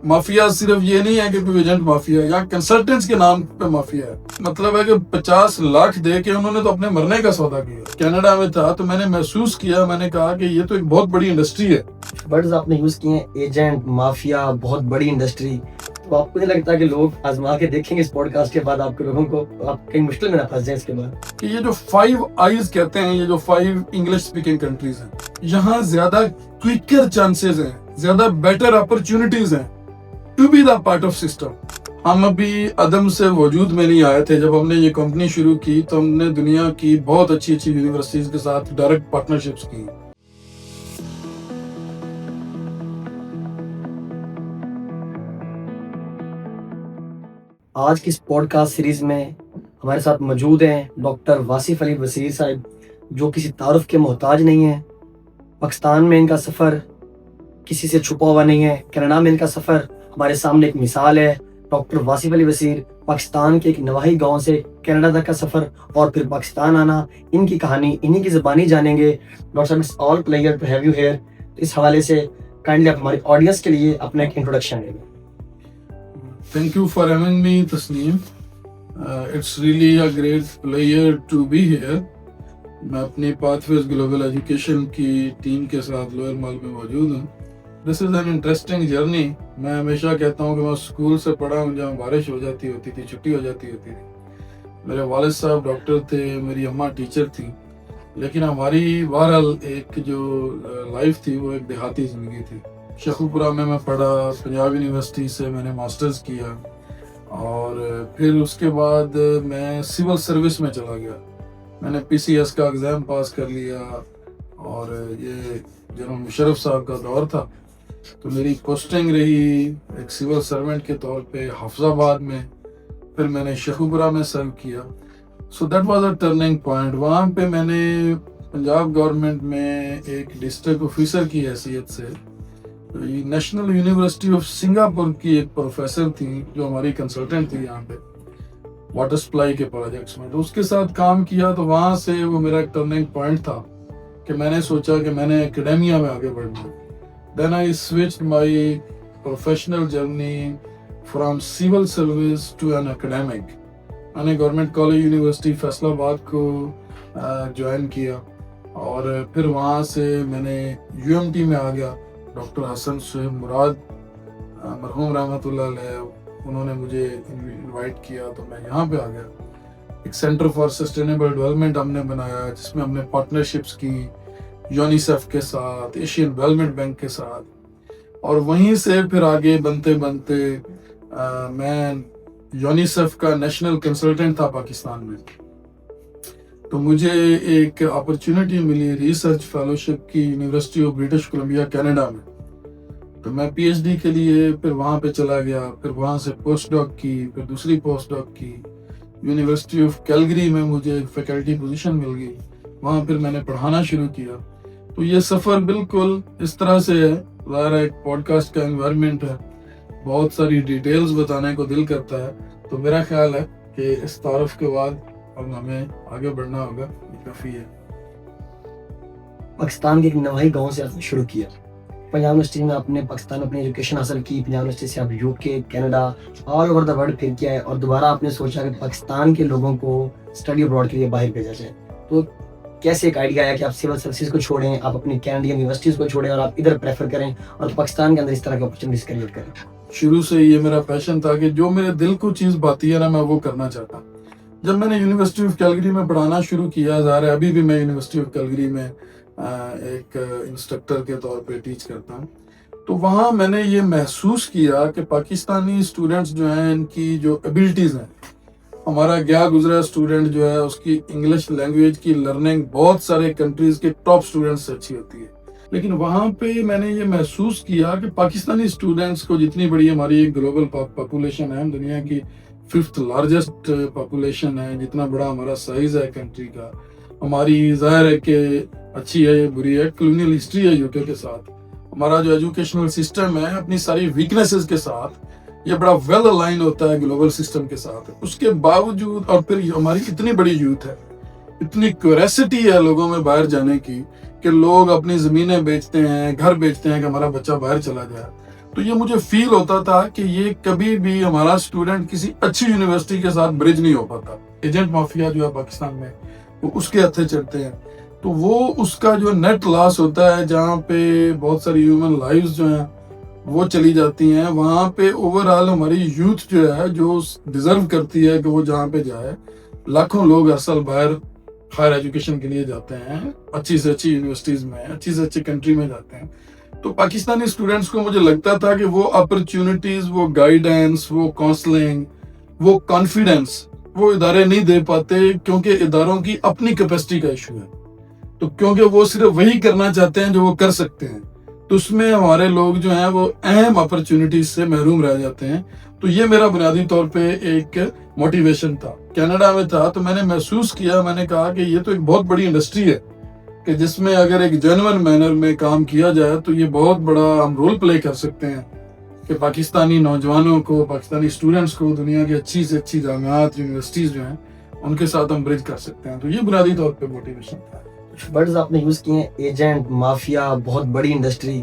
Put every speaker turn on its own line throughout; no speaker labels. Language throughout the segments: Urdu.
مافیا صرف یہ نہیں ہے کہ کوئی ایجنٹ مافیا ہے، یا کنسلٹنٹس کے نام پہ مافیا ہے، مطلب ہے کہ 50 لاکھ دے کے انہوں نے تو اپنے مرنے کا سودا کیا۔ کینیڈا میں تھا تو میں نے محسوس کیا، میں نے کہا کہ یہ تو ایک بہت بڑی انڈسٹری ہے۔
ورڈز آپ نے یوز کیے ہیں، ایجنٹ، مافیا، بہت بڑی انڈسٹری، تو آپ کو نہیں لگتا کہ لوگ آزما کے دیکھیں گے اس پوڈ کاسٹ کے بعد آپ کے لوگوں کو، آپ کہیں مشکل میں نہ پھنس جائیں اس کے بعد؟
کہ یہ جو 5 آئیز کہتے ہیں، یہ جو 5 انگلش سپیکنگ کنٹریز ہیں، یہاں زیادہ کوئکر چانسز ہیں، زیادہ بیٹر اپرچونٹیز ہیں to be the part of system. ہم ابھی عدم سے وجود میں نہیں آئے تھے۔ جب ہم نے یہ کمپنی شروع کی تو ہم نے دنیا کی بہت اچھی یونیورسٹیز کے ساتھ ڈائریکٹ پارٹنرشپس کی۔
آج کی اس پوڈ کاسٹ سیریز میں ہمارے ساتھ موجود ہیں ڈاکٹر واصف علی وزیر صاحب، جو کسی تعارف کے محتاج نہیں ہیں۔ پاکستان میں ان کا سفر کسی سے چھپا ہوا نہیں ہے، کینیڈا میں ان کا سفر ہمارے سامنے ایک مثال ہے۔ ڈاکٹر واصف علی وزیر، پاکستان کے ایک نواحی گاؤں سے کینیڈا تک کا سفر اور پھر پاکستان آنا، ان کی کہانی انہی کی زبانی جانیں گے۔ ڈاکٹر صاحب، it's all pleasure to have you here. اس حوالے سے کائنڈلی آپ ہماری آڈینس کے لیے اپنا ایک انٹروڈکشن دیں گے۔
Thank you for having me, Tasneem. It's really a great pleasure to be here. میں اپنی پاتھویز گلوبل ایجوکیشن کی ٹیم کے ساتھ لوئر مال میں موجود ہوں۔ This is an interesting journey. میں ہمیشہ کہتا ہوں کہ میں اسکول سے پڑھا ہوں جہاں بارش ہو جاتی ہوتی تھی، چھٹی ہو جاتی ہوتی تھی۔ میرے والد صاحب ڈاکٹر تھے، میری اماں ٹیچر تھی، لیکن ہماری بہرحال ایک جو لائف تھی وہ ایک دیہاتی زندگی تھی۔ شیخوپورہ میں پڑھا، پنجاب یونیورسٹی سے میں نے ماسٹرز کیا، اور پھر اس کے بعد میں سول سروس میں چلا گیا۔ میں نے پی سی ایس کا ایگزام پاس کر لیا، اور یہ جنرل مشرف صاحب کا دور تھا تو میری پوسٹنگ رہی ایک سول سرونٹ کے طور پہ حافظ آباد میں، پھر میں نے شیخوپورہ میں سرو کیا۔ So that was a turning point. وہاں پہ میں نے پنجاب گورنمنٹ میں ایک ڈسٹرکٹ آفیسر کی حیثیت سے نیشنل یونیورسٹی آف سنگاپور کی ایک پروفیسر تھی جو ہماری کنسلٹنٹ تھی یہاں پہ واٹر سپلائی کے پروجیکٹس میں، تو اس کے ساتھ کام کیا۔ تو وہاں سے وہ میرا ایک ٹرننگ پوائنٹ تھا کہ میں نے سوچا کہ میں نے اکیڈیمیا میں آگے بڑھنا ہے۔ Then I switched my professional journey from civil service to an academic. میں نے گورنمنٹ کالج یونیورسٹی فیصل آباد کو جوائن کیا، اور پھر وہاں سے میں نے یو ایم ٹی میں آ گیا۔ ڈاکٹر حسن صہیب مراد مرحوم رحمۃ اللہ علیہ، انہوں نے مجھے انوائٹ کیا تو میں یہاں پہ آ گیا۔ ایک سینٹر فار سسٹینیبل ڈیولپمنٹ ہم نے بنایا جس میں ہم نے پارٹنرشپس کی یونیسیف کے ساتھ، ایشین ڈیولپمنٹ بینک کے ساتھ، اور وہیں سے پھر آگے بنتے بنتے میں یونیسیف کا نیشنل کنسلٹنٹ تھا پاکستان میں۔ تو مجھے ایک اپرچونٹی ملی ریسرچ فیلوشپ کی university of British Columbia Canada میں، تو میں پی ایچ ڈی کے لیے پھر وہاں پہ چلا گیا۔ پھر وہاں سے پوسٹ ڈاک کی، پھر دوسری پوسٹ ڈاک کی۔ یونیورسٹی آف کیلگری میں مجھے ایک فیکلٹی پوزیشن مل گئی، وہاں پھر میں نے پڑھانا شروع کیا۔ تو یہ سفر بالکل اس طرح سے ہے، ظاہر ہے ایک پوڈ کاسٹ کا انوائرمنٹ ہے، بہت ساری ڈیٹیلز بتانے کو دل کرتا ہے، تو میرا خیال ہے کہ اس تعارف کے بعد اب ہمیں آگے بڑھنا ہوگا، یہ کافی ہے۔
پاکستان کے ایک نواحی گاؤں سے آپ نے شروع کیا، پنجاب یونیورسٹی میں آپ نے پاکستان میں اپنی ایجوکیشن حاصل کی، پنجاب یونیورسٹی سے آپ یو کے، Canada, all over the world پھر کیا ہے، اور دوبارہ آپ نے سوچا کہ پاکستان کے لوگوں کو اسٹڈی ابراڈ کے لیے باہر بھیجا جائے۔ تو کیسے ایک آئیڈیا آیا کہ آپ سول سروسز کو چھوڑیں، آپ اپنی کینیڈین یونیورسٹیز کو چھوڑیں اور آپ ادھر پریفر کریں اور پاکستان کے اندر اس طرح کی اپرچونیٹیز کریٹ کریں؟
شروع سے یہ میرا پیشن تھا کہ جو میرے دل کو چیز باتی ہے نا، میں وہ کرنا چاہتا ہوں۔ جب میں نے یونیورسٹی آف کیلگری میں پڑھانا شروع کیا، ظاہر ہے ابھی بھی میں یونیورسٹی آف کیلگری میں ایک انسٹرکٹر کے طور پہ ٹیچ کرتا ہوں، تو وہاں میں نے یہ محسوس کیا کہ پاکستانی اسٹوڈنٹس جو ہیں، ان کی جو ایبلٹیز ہیں، ہمارا گیا گزرا اسٹوڈنٹ جو ہے اس کی انگلش لینگویج کی لرننگ بہت سارے کنٹریز کے ٹاپ اسٹوڈنٹس سے اچھی ہوتی ہے، لیکن وہاں پہ میں نے یہ محسوس کیا کہ پاکستانی اسٹوڈنٹس کو جتنی بڑی ہماری گلوبل پاپولیشن ہے، دنیا کی 5th لارجسٹ پاپولیشن ہے، جتنا بڑا ہمارا سائز ہے کنٹری کا، ہماری ظاہر ہے کہ اچھی ہے یا بری ہے، کلونیل ہسٹری ہے یو کے کے ساتھ، ہمارا جو ایجوکیشنل سسٹم ہے اپنی ساری ویکنیسز کے ساتھ یہ بڑا ویل الائن ہوتا ہے گلوبل سسٹم کے ساتھ، اس کے باوجود، اور پھر ہماری اتنی بڑی یوتھ ہے، اتنی کیوریسٹی ہے لوگوں میں باہر جانے کی کہ لوگ اپنی زمینیں بیچتے ہیں، گھر بیچتے ہیں کہ ہمارا بچہ باہر چلا جائے، تو یہ مجھے فیل ہوتا تھا کہ یہ کبھی بھی ہمارا اسٹوڈنٹ کسی اچھی یونیورسٹی کے ساتھ برج نہیں ہو پاتا. ایجنٹ مافیا جو ہے پاکستان میں وہ اس کے ہتھے چڑھتے ہیں, تو وہ اس کا جو نیٹ لاس ہوتا ہے, جہاں پہ بہت ساری ہیومن لائفز جو ہیں وہ چلی جاتی ہیں, وہاں پہ اوور آل ہماری یوتھ جو ہے جو ڈیزرو کرتی ہے کہ وہ جہاں پہ جائے. لاکھوں لوگ ہر سال باہر ہائر ایجوکیشن کے لیے جاتے ہیں, اچھی سے اچھی یونیورسٹیز میں, اچھی سے اچھی کنٹری میں جاتے ہیں. تو پاکستانی اسٹوڈنٹس کو مجھے لگتا تھا کہ وہ اپرچونٹیز, وہ گائیڈنس, وہ کاؤنسلنگ, وہ کانفیڈنس وہ ادارے نہیں دے پاتے, کیونکہ اداروں کی اپنی کیپیسٹی کا ایشو ہے. تو کیونکہ وہ صرف وہی کرنا چاہتے ہیں جو وہ کر سکتے ہیں, تو اس میں ہمارے لوگ جو ہیں وہ اہم اپرچونٹیز سے محروم رہ جاتے ہیں. تو یہ میرا بنیادی طور پہ ایک موٹیویشن تھا. کینیڈا میں تھا تو میں نے محسوس کیا, میں نے کہا کہ یہ تو ایک بہت بڑی انڈسٹری ہے کہ جس میں اگر ایک جینوئن مینر میں کام کیا جائے تو یہ بہت بڑا ہم رول پلے کر سکتے ہیں کہ پاکستانی نوجوانوں کو, پاکستانی اسٹوڈنٹس کو دنیا کی اچھی سے اچھی جامعات, یونیورسٹیز جو ہیں ان کے ساتھ ہم برج کر سکتے ہیں. تو یہ بنیادی طور پہ موٹیویشن تھا.
ورڈز آپ نے یوز کیے ہیں, ایجنٹ, مافیا, بہت بڑی انڈسٹری.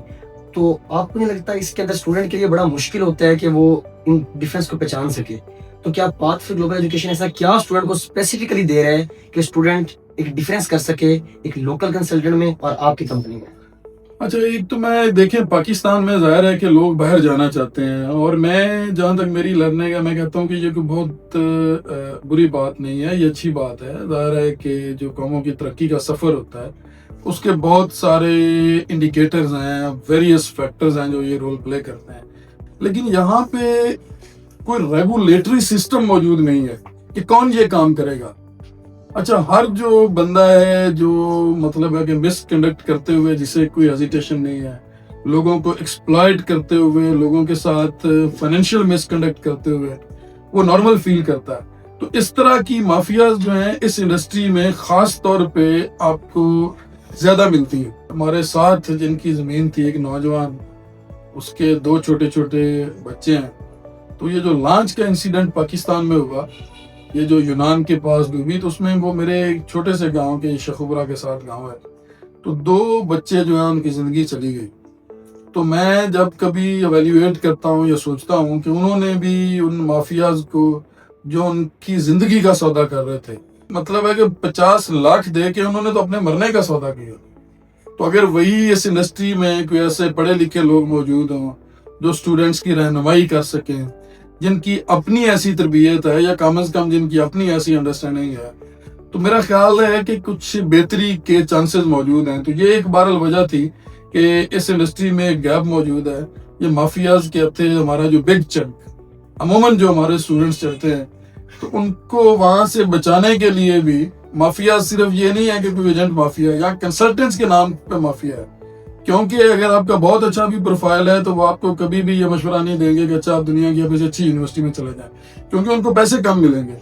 تو آپ کو نہیں لگتا اس کے اندر اسٹوڈنٹ کے لیے بڑا مشکل ہوتا ہے کہ وہ ان ڈیفرنس کو پہچان سکے؟ تو کیا پاتھ فار گلوبل ایجوکیشن ایسا کیا اسٹوڈنٹ کو اسپیسیفکلی دے رہا ہے کہ اسٹوڈنٹ ایک ڈیفرنس کر سکے ایک لوکل کنسلٹنٹ میں اور آپ کی کمپنی میں؟
اچھا, ایک تو میں دیکھیں پاکستان میں ظاہر ہے کہ لوگ باہر جانا چاہتے ہیں, اور میں جہاں تک میری لرننگ ہے میں کہتا ہوں کہ یہ کوئی بہت بری بات نہیں ہے, یہ اچھی بات ہے. ظاہر ہے کہ جو قوموں کی ترقی کا سفر ہوتا ہے اس کے بہت سارے انڈیکیٹرز ہیں, ویریس فیکٹرز ہیں جو یہ رول پلے کرتے ہیں. لیکن یہاں پہ کوئی ریگولیٹری سسٹم موجود نہیں ہے کہ کون یہ کام کرے گا. اچھا, ہر جو بندہ ہے جو مطلب ہے کہ مس کنڈکٹ کرتے ہوئے جسے کوئی ہیزیٹیشن نہیں ہے, لوگوں کو ایکسپلائٹ کرتے ہوئے, لوگوں کے ساتھ فائنینشیل مس کنڈکٹ کرتے ہوئے وہ نارمل فیل کرتا ہے. تو اس طرح کی مافیاز جو ہیں اس انڈسٹری میں خاص طور پہ آپ کو زیادہ ملتی ہیں. ہمارے ساتھ جن کی زمین تھی, ایک نوجوان, اس کے 2 چھوٹے چھوٹے بچے ہیں. تو یہ جو لانچ کا انسیڈنٹ پاکستان میں ہوا, یہ جو یونان کے پاس ڈوبی, تو اس میں وہ میرے ایک چھوٹے سے گاؤں کے شخبرہ کے ساتھ گاؤں ہے, تو 2 بچے جو ہیں ان کی زندگی چلی گئی. تو میں جب کبھی ایویلیویٹ کرتا ہوں یا سوچتا ہوں کہ انہوں نے بھی ان مافیاز کو جو ان کی زندگی کا سودا کر رہے تھے, مطلب ہے کہ 50 لاکھ دے کے انہوں نے تو اپنے مرنے کا سودا کیا. تو اگر وہی اس انڈسٹری میں کوئی ایسے پڑھے لکھے لوگ موجود ہوں جو اسٹوڈنٹس کی رہنمائی کر سکیں, جن کی اپنی ایسی تربیت ہے یا کم از کم جن کی اپنی ایسی انڈرسٹینڈنگ ہے, تو میرا خیال ہے کہ کچھ بہتری کے چانسز موجود ہیں. تو یہ ایک بہرحال وجہ تھی کہ اس انڈسٹری میں ایک گیپ موجود ہے. یہ مافیاز کے ہتھے ہمارا جو بگ چنک عموماً جو ہمارے اسٹوڈنٹس چلتے ہیں, تو ان کو وہاں سے بچانے کے لیے بھی مافیاز صرف یہ نہیں ہے کہ کوئی ایجنٹ مافیا یا کنسلٹنٹس کے نام پہ مافیا ہے. کیونکہ اگر آپ کا بہت اچھا بھی پروفائل ہے تو وہ آپ کو کبھی بھی یہ مشورہ نہیں دیں گے کہ اچھا آپ دنیا کی اب اچھی یونیورسٹی میں چلے جائیں, کیونکہ ان کو پیسے کم ملیں گے.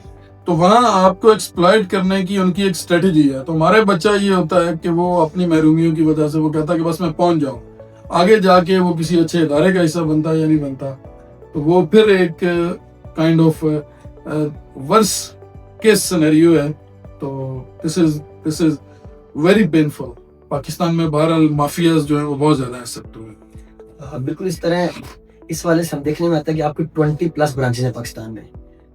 تو وہاں آپ کو ایکسپلائٹ کرنے کی ان کی ایک اسٹریٹجی ہے. تو ہمارے بچہ یہ ہوتا ہے کہ وہ اپنی محرومیوں کی وجہ سے وہ کہتا ہے کہ بس میں پہنچ جاؤں, آگے جا کے وہ کسی اچھے ادارے کا حصہ بنتا یا نہیں بنتا, تو وہ پھر ایک kind of worse case scenario ہے. تو this is very painful. Pakistan میں بہرحال مافیاز جو ہیں وہ بہت زیادہ ہیں سیکٹر میں.
بالکل اس طرح اس والے سے ہم دیکھنے میں آتا ہے کہ آپ کی 20+ برانچز ہیں پاکستان میں.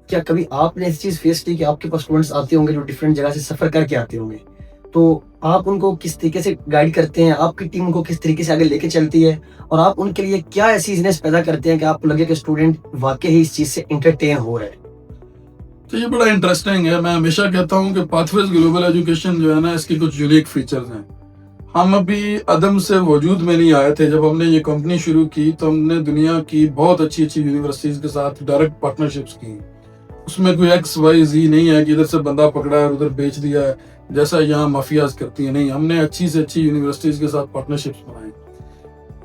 کیا کبھی آپ نے ایسی چیز فیس کی کہ آپ کے پاس اسٹوڈنٹس آتے ہوں گے جو ڈفرینٹ جگہ سے سفر کر کے آتے ہوں گے, تو آپ ان کو کس طریقے سے گائیڈ کرتے ہیں, آپ کی ٹیم کو کس طریقے سے آگے لے کے چلتی ہے, اور آپ ان کے لیے کیا ایسی ایزنس پیدا کرتے ہیں کہ آپ کو لگے کہ اسٹوڈنٹ واقعی اس چیز سے انٹرٹین ہو رہا ہے؟
تو یہ بڑا انٹرسٹنگ ہے. میں ہمیشہ کہتا ہوں کہ پاتھ ویز گلوبل ایجوکیشن جو ہے نا, اس کی کچھ یونیک فیچرز ہیں. ہم ابھی عدم سے وجود میں نہیں آئے تھے. جب ہم نے یہ کمپنی شروع کی تو ہم نے دنیا کی بہت اچھی یونیورسٹیز کے ساتھ ڈائریکٹ پارٹنرشپس کی. اس میں کوئی XYZ نہیں ہے کہ ادھر سے بندہ پکڑا ہے اور ادھر بیچ دیا ہے جیسا یہاں مافیاز کرتی ہیں. نہیں, ہم نے اچھی سے اچھی یونیورسٹیز کے ساتھ پارٹنرشپس بنائے.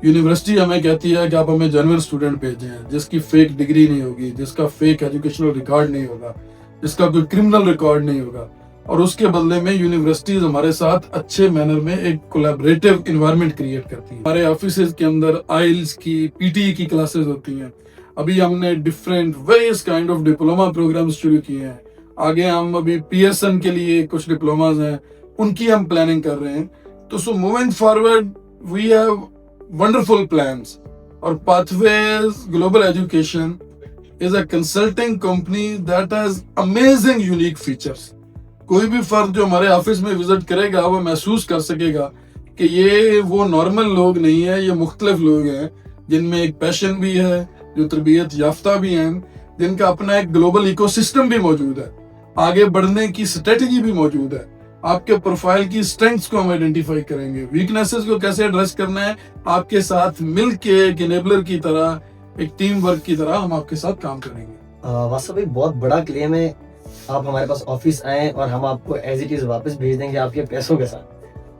یونیورسٹی ہمیں کہتی ہے کہ آپ ہمیں جینوئن اسٹوڈنٹ بھیجیں جس کی فیک ڈگری نہیں ہوگی, جس کا فیک ایجوکیشنل ریکارڈ نہیں ہوگا, جس کا کوئی کرمنل ریکارڈ نہیں ہوگا, اور اس کے بدلے میں یونیورسٹیز ہمارے ساتھ اچھے مینر میں ایک کولیبریٹو انوائرمنٹ کریٹ کرتی ہیں. ہمارے آفیسز کے اندر آئلز کی PTE کی کلاسز ہوتی ہیں. ابھی ہم نے different various kind of diploma programmes شروع کیے ہیں. آگے ہم ابھی PSN کے لیے کچھ ڈپلوماز ہیں, ان کی ہم پلاننگ کر رہے ہیں. تو so moving forward we have wonderful plans. اور Pathways Global Education is a consulting company that has amazing unique features. کوئی بھی فرد جو ہمارے آفس میں وزٹ کرے گا وہ محسوس کر سکے گا کہ یہ وہ نارمل لوگ نہیں ہیں, یہ مختلف لوگ ہیں جن میں ایک پیشن بھی ہے, جو تربیت یافتہ بھی ہیں, جن کا اپنا ایک گلوبل ایکو سسٹم بھی موجود ہے, آگے بڑھنے کی اسٹریٹجی بھی موجود ہے. آپ کے پروفائل کی اسٹرینگس کو ہم آئیڈینٹیفائی کریں گے, ویکنیسز کو کیسے ایڈریس کرنا ہے, آپ کے ساتھ مل کے ایک انیبلر کی طرح, ایک ٹیم ورک کی طرح ہم آپ کے ساتھ کام کریں گے.
واسف بھائی بہت بڑا کلیم ہے, آپ ہمارے پاس آفس آئیں اور ہم آپ کو ایز اٹ از واپس بھیج دیں گے آپ کے پیسوں کے ساتھ.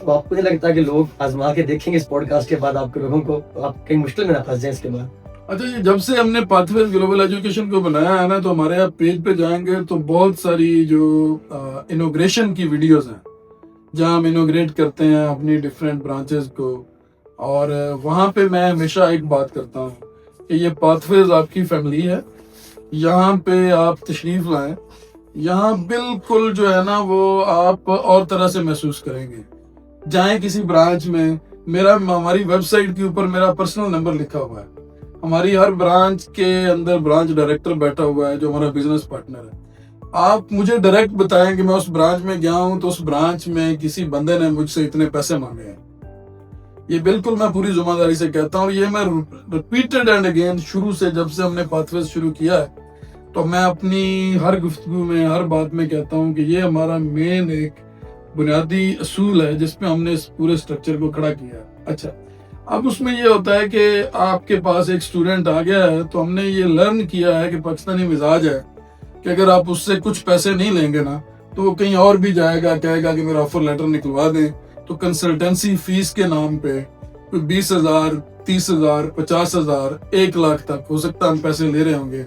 تو آپ کو نہیں لگتا کہ لوگ آزما کے دیکھیں گے اس پوڈ کاسٹ کے بعد آپ کے لوگوں کو, آپ کہیں مشکل میں نہ پھنس جائیں اس کے بعد؟
اچھا, یہ جب سے ہم نے پاتھویز گلوبل ایجوکیشن کو بنایا ہے نا, تو ہمارے آپ پیج پہ جائیں گے تو بہت ساری جو انوگریشن کی ویڈیوز ہیں جہاں ہم انوگریٹ کرتے ہیں اپنی ڈفرینٹ برانچز کو, اور وہاں پہ میں ہمیشہ ایک بات کرتا ہوں کہ یہ پاتھویز آپ کی فیملی ہے, یہاں پہ آپ تشریف لائیں, یہاں بالکل جو ہے نا وہ آپ اور طرح سے محسوس کریں گے. جائیں کسی برانچ میں, ہماری ویب سائٹ کے اوپر میرا پرسنل نمبر لکھا ہوا ہے, ہماری ہر برانچ کے اندر برانچ ڈائریکٹر بیٹھا ہوا ہے جو ہمارا بزنس پارٹنر ہے. آپ مجھے ڈائریکٹ بتائیں کہ میں اس برانچ میں گیا ہوں تو اس برانچ میں کسی بندے نے مجھ سے اتنے پیسے مانگے ہیں. یہ بالکل میں پوری ذمہ داری سے کہتا ہوں, اور یہ میں ریپیٹڈ اینڈ اگین شروع سے, جب سے ہم نے پاتھویز شروع کیا ہے, تو میں اپنی ہر گفتگو میں, ہر بات میں کہتا ہوں کہ یہ ہمارا مین ایک بنیادی اصول ہے جس پہ ہم نے اس پورے اسٹرکچر کو کھڑا کیا ہے. اچھا, اب اس میں یہ ہوتا ہے کہ آپ کے پاس ایک اسٹوڈنٹ آ گیا ہے تو ہم نے یہ لرن کیا ہے کہ پاکستانی مزاج ہے کہ اگر آپ اس سے کچھ پیسے نہیں لیں گے نا تو وہ کہیں اور بھی جائے گا, کہے گا کہ میرا آفر لیٹر نکلوا دیں. تو کنسلٹنسی فیس کے نام پہ کوئی 20,000, 30,000, 50,000, 1,00,000 تک ہو سکتا ہے ہم پیسے لے رہے ہوں گے.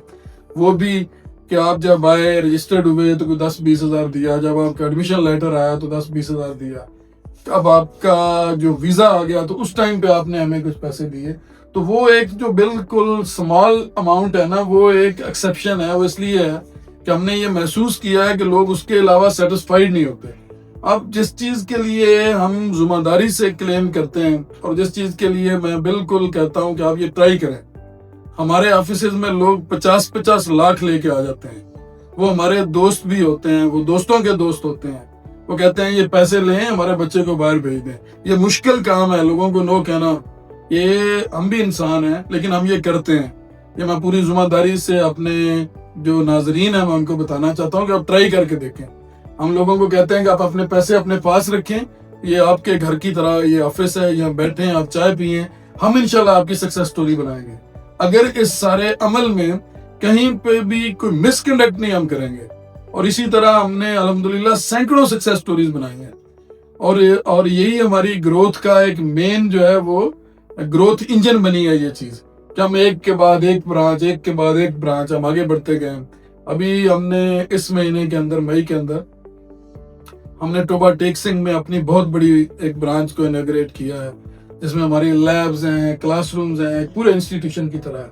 وہ بھی کہ آپ جب آئے رجسٹرڈ ہوئے تو کوئی 10-20,000 دیا, جب آپ کا ایڈمیشن لیٹر آیا تو 10-20,000 دیا, اب آپ کا جو ویزا آ گیا تو اس ٹائم پہ آپ نے ہمیں کچھ پیسے دیے. تو وہ ایک جو بالکل اسمال اماؤنٹ ہے نا, وہ ایک ایکسیپشن ہے. وہ اس لیے ہے کہ ہم نے یہ محسوس کیا ہے کہ لوگ اس کے علاوہ سیٹسفائیڈ نہیں ہوتے. اب جس چیز کے لیے ہم ذمہ داری سے کلیم کرتے ہیں اور جس چیز کے لیے میں بالکل کہتا ہوں کہ آپ یہ ٹرائی کریں, ہمارے آفیسز میں لوگ 50-50 لاکھ لے کے آ جاتے ہیں. وہ ہمارے دوست بھی ہوتے ہیں, وہ دوستوں کے دوست ہوتے ہیں, وہ کہتے ہیں یہ پیسے لیں ہمارے بچے کو باہر بھیج دیں. یہ مشکل کام ہے لوگوں کو نو کہنا, یہ ہم بھی انسان ہیں لیکن ہم یہ کرتے ہیں. یہ میں پوری ذمہ داری سے اپنے جو ناظرین ہیں میں ان کو بتانا چاہتا ہوں کہ آپ ٹرائی کر کے دیکھیں. ہم لوگوں کو کہتے ہیں کہ آپ اپنے پیسے اپنے پاس رکھیں, یہ آپ کے گھر کی طرح یہ آفس ہے, یہاں بیٹھیں آپ چائے پئیں, ہم انشاءاللہ آپ کی سکسیس سٹوری بنائیں گے. اگر اس سارے عمل میں کہیں پہ بھی کوئی مس کنڈکٹ نہیں ہم کریں گے, اور اسی طرح ہم نے الحمدللہ سینکڑوں سکسیس سٹوریز بنائی ہیں, اور یہی ہماری گروتھ کا ایک مین جو ہے وہ گروتھ انجن بنی ہے یہ چیز, کہ ہم ایک کے بعد ایک برانچ, ایک کے بعد ایک برانچ ہم آگے بڑھتے گئے. ابھی ہم نے اس مہینے کے اندر, مئی کے اندر, ہم نے ٹوبا ٹیک سنگھ میں اپنی بہت بڑی ایک برانچ کو انیگریٹ کیا ہے جس میں ہماری لیبز ہیں, کلاس رومز ہیں, ایک پورے انسٹیٹیوشن کی طرح ہے.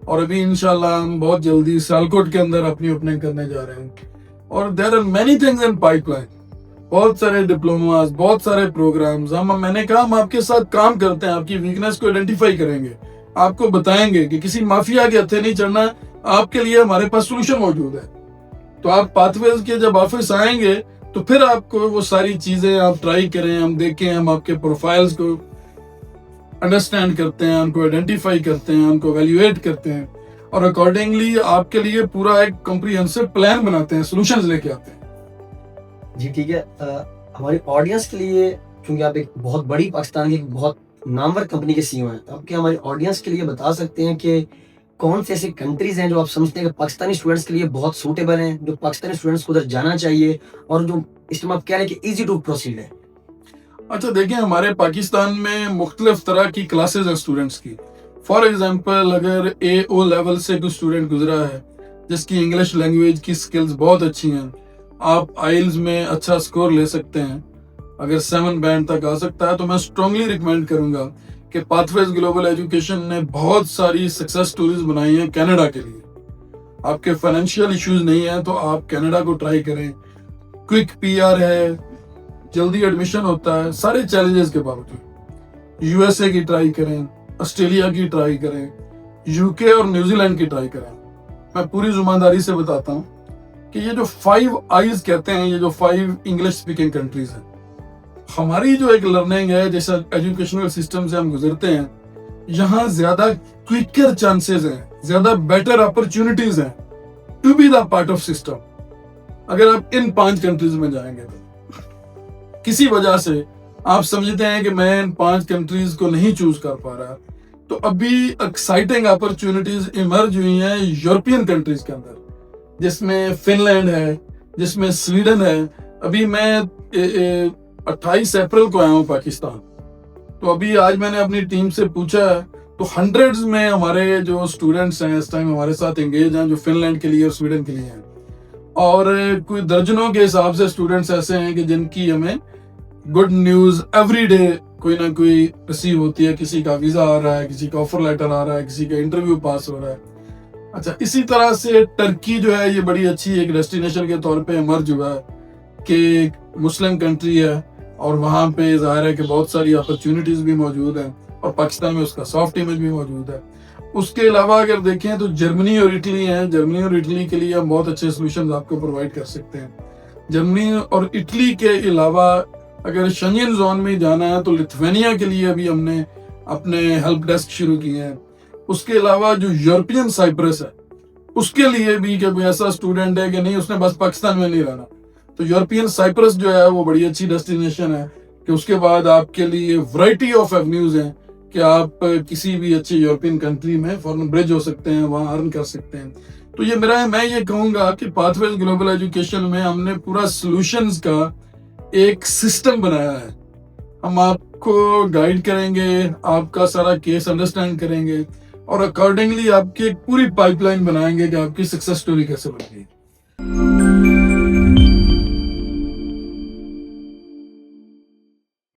اور ابھی انشاءاللہ ہم بہت جلدی سیالکوٹ کے اندر اپنی اوپننگ کرنے جا رہے ہیں. اور there are many things in pipeline, بہت سارے ڈپلوماز, بہت سارے پروگرامز. میں نے کہا ہم آپ کے ساتھ کام کرتے ہیں, آپ کی ویکنیس کو آئیڈینٹیفائی کریں گے, آپ کو بتائیں گے کہ کسی مافیا کے ہتھے نہیں چڑھنا, آپ کے لیے ہمارے پاس سولوشن موجود ہے. تو آپ پاتھویز کے جب آفس آئیں گے تو پھر آپ کو وہ ساری چیزیں آپ ٹرائی کریں, ہم دیکھیں, ہم آپ کے پروفائلز کو انڈرسٹینڈ کرتے ہیں, ان کو آئیڈینٹیفائی کرتے ہیں, ان کو ایویلویٹ کرتے ہیں, اور اکارڈنگلی آپ کے لیے پورا ایک کمپریہنسو پلان بناتے ہیں, سولوشنز لے کے آتے ہیں.
جی ٹھیک ہے. ہماری آڈینس کے لیے, چونکہ آپ ایک بہت بڑی پاکستان کی ایک بہت نامور کمپنی کے سی او ہیں, تو آپ کے ہماری آڈینس کے لیے بتا سکتے ہیں کہ کون سے ایسے کنٹریز ہیں جو آپ سمجھتے ہیں کہ پاکستانی اسٹوڈنٹس کے لیے بہت سوٹیبل ہیں, جو پاکستانی اسٹوڈنٹس کو ادھر جانا چاہیے, اور جو اس میں آپ کہہ رہے ہیں کہ ایزی ٹو پروسیڈ ہے؟
اچھا دیکھیں, ہمارے پاکستان میں مختلف طرح کی کلاسز ہیں اسٹوڈنٹس کی. فار ایگزامپل, اگر AO لیول سے کوئی اسٹوڈنٹ گزرا ہے جس کی انگلش لینگویج کی سکلز بہت اچھی ہیں, آپ آئلز میں اچھا سکور لے سکتے ہیں, اگر 7 بینڈ تک آ سکتا ہے, تو میں اسٹرانگلی ریکمینڈ کروں گا کہ پاتھویز گلوبل ایجوکیشن نے بہت ساری سکسیس سٹوریز بنائی ہیں کینیڈا کے لیے. آپ کے فائنینشیل ایشوز نہیں ہیں تو آپ کینیڈا کو ٹرائی کریں. کوئک PR ہے, جلدی ایڈمیشن ہوتا ہے سارے چیلنجز کے باوجود. USA کی ٹرائی کریں, آسٹریلیا کی ٹرائی کریں, UK اور نیوزی لینڈ کی ٹرائی کریں. میں پوری زبانداری سے بتاتا ہوں کہ یہ جو 5 آئیز کہتے ہیں, یہ جو 5 انگلش اسپیکنگ کنٹریز ہیں, ہماری جو ایک لرننگ ہے, جیسا ایجوکیشنل سسٹم سے ہم گزرتے ہیں, یہاں زیادہ کوئکر چانسز ہیں, زیادہ بیٹر اپرچونٹیز ہیں to be the part of system. اگر آپ ان 5 کنٹریز میں جائیں گے تو کسی وجہ سے آپ سمجھتے ہیں کہ میں ان 5 کنٹریز کو نہیں چوز کر پا رہا, تو ابھی ایکسائٹنگ اپرچونٹیز ایمرج ہوئی ہیں یورپین کنٹریز کے اندر, جس میں فن لینڈ ہے, جس میں سویڈن ہے. ابھی میں 28 اپریل کو آیا ہوں پاکستان, تو ابھی آج میں نے اپنی ٹیم سے پوچھا تو ہنڈریڈز میں ہمارے جو اسٹوڈنٹس ہیں اس ٹائم ہمارے ساتھ انگیج ہیں, جو فن لینڈ کے لیے اور سویڈن کے لیے ہیں, اور کوئی درجنوں کے حساب سے اسٹوڈنٹس ایسے ہیں کہ جن کی ہمیں گڈ نیوز ایوری ڈے کوئی نہ کوئی ریسیو ہوتی ہے. کسی کا ویزا آ رہا ہے, کسی کا آفر لیٹر آ رہا ہے, کسی کا انٹرویو پاس ہو رہا ہے. اچھا, اسی طرح سے ٹرکی جو ہے یہ بڑی اچھی ایک ڈیسٹینیشن کے طور پہ ایمرج ہوا ہے کہ ایک مسلم کنٹری ہے, اور وہاں پہ ظاہر ہے کہ بہت ساری اپرچونٹیز بھی موجود ہیں, اور پاکستان میں اس کا سافٹ امیج بھی موجود ہے. اس کے علاوہ اگر دیکھیں تو جرمنی اور اٹلی ہیں. جرمنی اور اٹلی کے لیے ہم بہت اچھے سولوشنز آپ کو پرووائڈ کر سکتے ہیں. جرمنی اور اٹلی کے علاوہ اگر شنگن زون میں جانا ہے تو لتھوینیا کے لیے ابھی ہم نے اپنے ہیلپ ڈیسک شروع کیے ہیں. اس کے علاوہ جو یورپین سائپرس ہے اس کے لیے بھی کہ کوئی ایسا اسٹوڈنٹ ہے کہ نہیں اس نے بس پاکستان میں نہیں رہنا, تو یورپین سائپرس جو ہے وہ بڑی اچھی ڈیسٹینیشن ہے کہ اس کے بعد آپ کے لیے ورائٹی آف ایونیوز ہیں کہ آپ کسی بھی اچھی یورپین کنٹری میں فورن برج ہو سکتے ہیں, وہاں ارن کر سکتے ہیں. تو یہ میں یہ کہوں گا کہ پاتھ ویز گلوبل ایجوکیشن میں ہم نے پورا سولوشنز کا ایک سسٹم بنایا ہے. ہم آپ کو گائیڈ کریں گے, آپ کا سارا کیس انڈرسٹینڈ کریں گے, اور اکارڈنگلی آپ کی ایک پوری پائپ لائن بنائیں گے کہ آپ کی سکسیس سٹوری کیسے بنے گی.